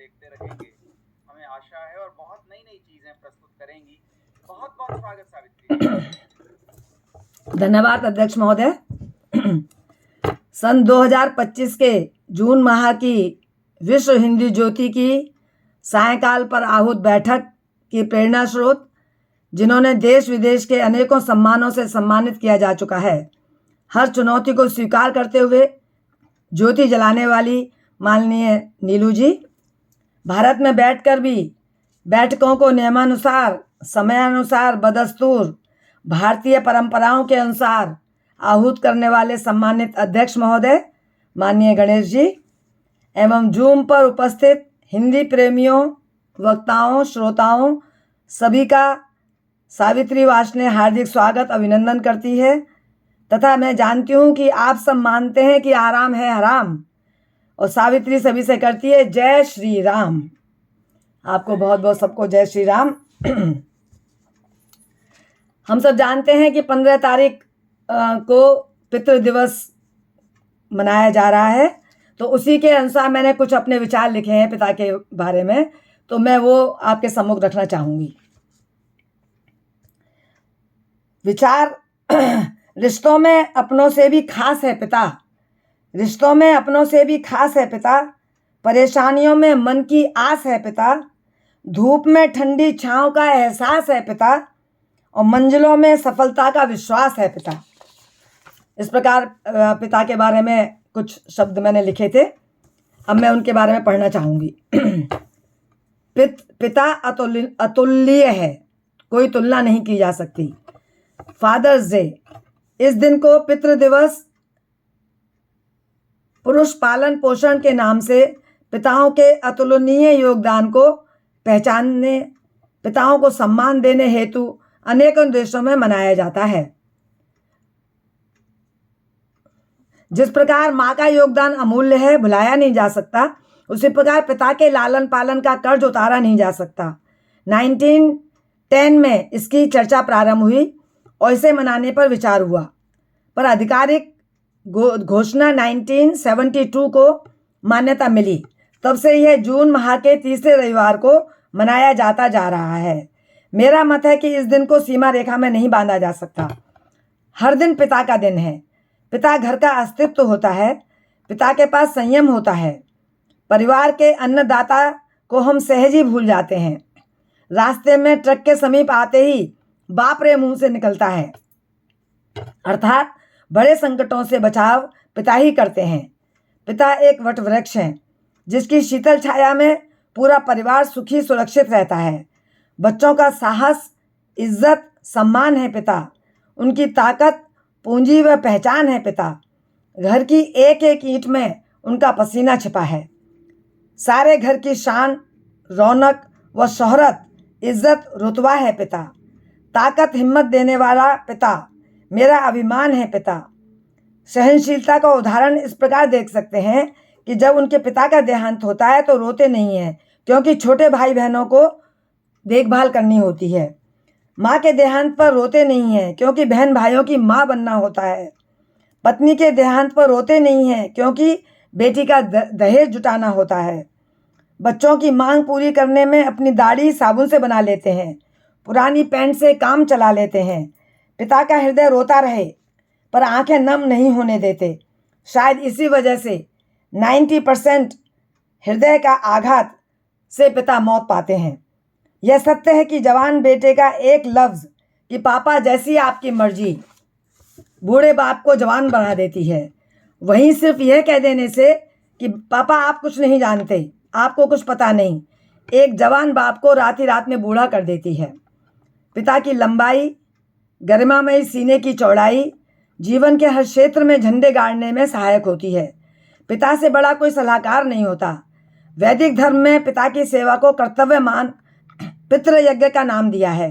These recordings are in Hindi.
देखते रहेंगे। हमें आशा है और बहुत नई-नई चीज़ें प्रस्तुत करेंगी। बहुत-बहुत स्वागत सावित्री जी। धन्यवाद अध्यक्ष महोदय। सन 2025 के जून माह की विश्व हिंदी ज्योति की सायंकाल पर आहूत बैठक की प्रेरणा स्रोत, जिन्होंने देश विदेश के अनेकों सम्मानों से सम्मानित किया जा चुका है, हर चुनौती को स्वीकार करते हुए ज्योति जलाने वाली माननीय नीलू जी, भारत में बैठकर भी बैठकों को नियमानुसार समयानुसार बदस्तूर भारतीय परंपराओं के अनुसार आहूत करने वाले सम्मानित अध्यक्ष महोदय माननीय गणेश जी, एवं जूम पर उपस्थित हिंदी प्रेमियों, वक्ताओं, श्रोताओं सभी का सावित्री वार्ष्णेय हार्दिक स्वागत अभिनंदन करती है। तथा मैं जानती हूँ कि आप सब मानते हैं कि आराम है हराम, और सावित्री सभी से करती है जय श्री राम। आपको बहुत बहुत सबको जय श्री राम। हम सब जानते हैं कि 15 तारीख को पितृ दिवस मनाया जा रहा है, तो उसी के अनुसार मैंने कुछ अपने विचार लिखे हैं पिता के बारे में, तो मैं वो आपके सम्मुख रखना चाहूँगी। विचार रिश्तों में अपनों से भी खास है पिता, रिश्तों में अपनों से भी खास है पिता, परेशानियों में मन की आस है पिता, धूप में ठंडी छाँव का एहसास है पिता, और मंजिलों में सफलता का विश्वास है पिता। इस प्रकार पिता के बारे में कुछ शब्द मैंने लिखे थे, अब मैं उनके बारे में पढ़ना चाहूँगी। पिता अतुल्य है, कोई तुलना नहीं की जा सकती। फादर्स डे, इस दिन को पितृ दिवस पुरुष पालन पोषण के नाम से पिताओं के अतुलनीय योगदान को पहचानने, पिताओं को सम्मान देने हेतु अनेकों देशों में मनाया जाता है। जिस प्रकार माँ का योगदान अमूल्य है, भुलाया नहीं जा सकता, उसी प्रकार पिता के लालन पालन का कर्ज उतारा नहीं जा सकता। 1910 में इसकी चर्चा प्रारंभ हुई और इसे मनाने पर विचार हुआ, पर आधिकारिक घोषणा 1972 को मान्यता मिली। तब से यह जून माह के तीसरे रविवार को मनाया जाता जा रहा है। मेरा मत है कि इस दिन को सीमा रेखा में नहीं बांधा जा सकता। हर दिन पिता का दिन है। पिता घर का अस्तित्व होता है, पिता के पास संयम होता है। परिवार के अन्नदाता को हम सहज ही भूल जाते हैं। रास्ते में ट्रक के समीप आते ही बाप रे मुंह से निकलता है, अर्थात बड़े संकटों से बचाव पिता ही करते हैं। पिता एक वट वृक्ष है जिसकी शीतल छाया में पूरा परिवार सुखी सुरक्षित रहता है। बच्चों का साहस, इज्जत, सम्मान है पिता। उनकी ताकत, पूंजी व पहचान है पिता। घर की एक एक ईंट में उनका पसीना छिपा है। सारे घर की शान, रौनक व शोहरत, इज्जत, रुतबा है पिता। ताकत, हिम्मत देने वाला पिता, मेरा अभिमान है पिता। सहनशीलता का उदाहरण इस प्रकार देख सकते हैं कि जब उनके पिता का देहांत होता है तो रोते नहीं हैं, क्योंकि छोटे भाई बहनों को देखभाल करनी होती है। माँ के देहांत पर रोते नहीं हैं, क्योंकि बहन भाइयों की माँ बनना होता है। पत्नी के देहांत पर रोते नहीं हैं, क्योंकि बेटी का दहेज जुटाना होता है। बच्चों की मांग पूरी करने में अपनी दाढ़ी साबुन से बना लेते हैं, पुरानी पैंट से काम चला लेते हैं। पिता का हृदय रोता रहे पर आंखें नम नहीं होने देते। शायद इसी वजह से 90% हृदय का आघात से पिता मौत पाते हैं। यह सत्य है कि जवान बेटे का एक लफ्ज़ कि पापा जैसी आपकी मर्जी बूढ़े बाप को जवान बना देती है। वहीं सिर्फ यह कह देने से कि पापा आप कुछ नहीं जानते, आपको कुछ पता नहीं, एक जवान बाप को रात ही रात में बूढ़ा कर देती है। पिता की लंबाई, गरिमामयी सीने की चौड़ाई जीवन के हर क्षेत्र में झंडे गाड़ने में सहायक होती है। पिता से बड़ा कोई सलाहकार नहीं होता। वैदिक धर्म में पिता की सेवा को कर्तव्यमान पितृ यज्ञ का नाम दिया है।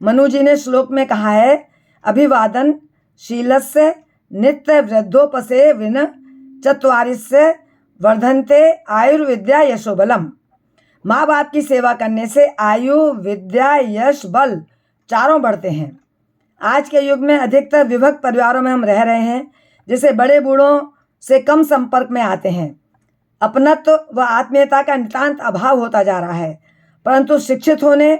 मनु जी ने श्लोक में कहा है, अभिवादन शीलस्य नित्य वृद्धोपसे विन चत्वारिस्य वर्धन्ते आयुर्विद्या यशोबलम। माँ बाप की सेवा करने से आयु, विद्या, यश, बल चारों बढ़ते हैं। आज के युग में अधिकतर विभक्त परिवारों में हम रह रहे हैं, जिसे बड़े बूढ़ों से कम संपर्क में आते हैं। अपनत्व व आत्मीयता का नितांत अभाव होता जा रहा है। परंतु शिक्षित होने,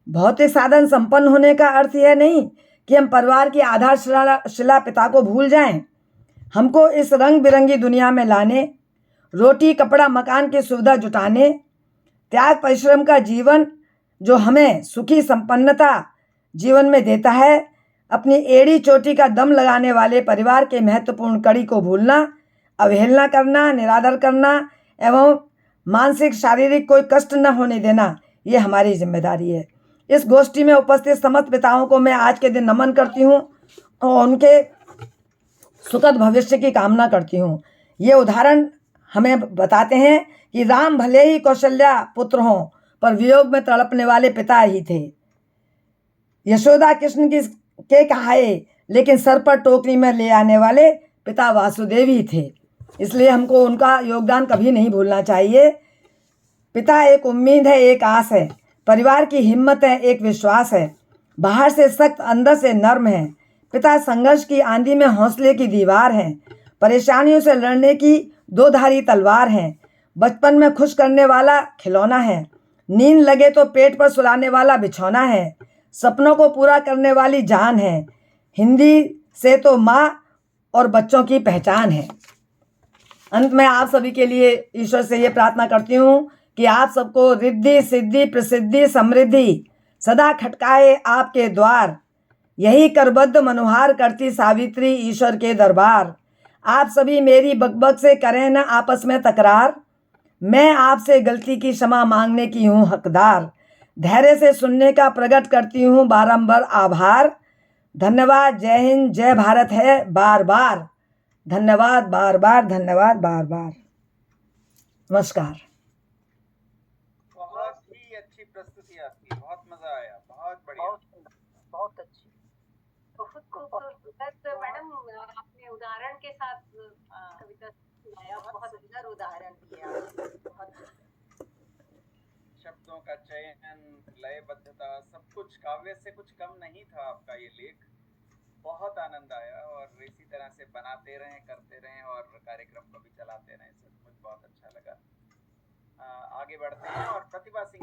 भौतिक साधन संपन्न होने का अर्थ यह नहीं कि हम परिवार की आधारशिला पिता को भूल जाएं। हमको इस रंग बिरंगी दुनिया में लाने, रोटी कपड़ा मकान की सुविधा जुटाने, त्याग परिश्रम का जीवन जो हमें सुखी संपन्नता जीवन में देता है, अपनी एड़ी चोटी का दम लगाने वाले परिवार के महत्वपूर्ण कड़ी को भूलना, अवहेलना करना, निरादर करना एवं मानसिक शारीरिक कोई कष्ट न होने देना, ये हमारी जिम्मेदारी है। इस गोष्ठी में उपस्थित समस्त पिताओं को मैं आज के दिन नमन करती हूँ और उनके सुखद भविष्य की कामना करती हूँ। ये उदाहरण हमें बताते हैं कि राम भले ही कौशल्या पुत्र हों, पर वियोग में तड़पने वाले पिता ही थे। यशोदा कृष्ण के कहाए, लेकिन सर पर टोकरी में ले आने वाले पिता वासुदेव ही थे। इसलिए हमको उनका योगदान कभी नहीं भूलना चाहिए। पिता एक उम्मीद है, एक आस है, परिवार की हिम्मत है, एक विश्वास है। बाहर से सख्त, अंदर से नर्म है। पिता संघर्ष की आंधी में हौसले की दीवार है, परेशानियों से लड़ने की दो धारी तलवार है, बचपन में खुश करने वाला खिलौना है, नींद लगे तो पेट पर सुलाने वाला बिछौना है, सपनों को पूरा करने वाली जान है। हिंदी से तो माँ और बच्चों की पहचान है। अंत में आप सभी के लिए ईश्वर से ये प्रार्थना करती हूँ कि आप सबको रिद्धि सिद्धि प्रसिद्धि समृद्धि सदा खटकाए आपके द्वार। यही करबद्ध मनोहार करती सावित्री ईश्वर के दरबार। आप सभी मेरी बकबक से करें न आपस में तकरार। मैं आपसे गलती की क्षमा मांगने की हूँ हकदार। धैर्य से सुनने का प्रकट करती हूँ बारंबार आभार। धन्यवाद। जय हिंद, जय भारत है बार बार। धन्यवाद बार बार, धन्यवाद बार बार। नमस्कार। बहुत ही अच्छी प्रस्तुति आपकी, बहुत मजा आया, बहुत बढ़िया। बहुत सुंदर, बहुत अच्छी, बहुत खूबसूरत मैडम। आपने उदाहरण के साथ कविता सुनाया, बहुत सुंदर उदाहरण दिया। बहुत शब्दों का चयन, लयबद्धता, सब कुछ काव्य से कुछ कम नहीं था आपका ये लेख। बहुत आनंद आया और इसी तरह से बनाते रहें, करते रहें और कार्यक्रम को भी चलाते रहें। सचमुच बहुत अच्छा लगा। आगे बढ़ते हैं और प्रतिभा सिंह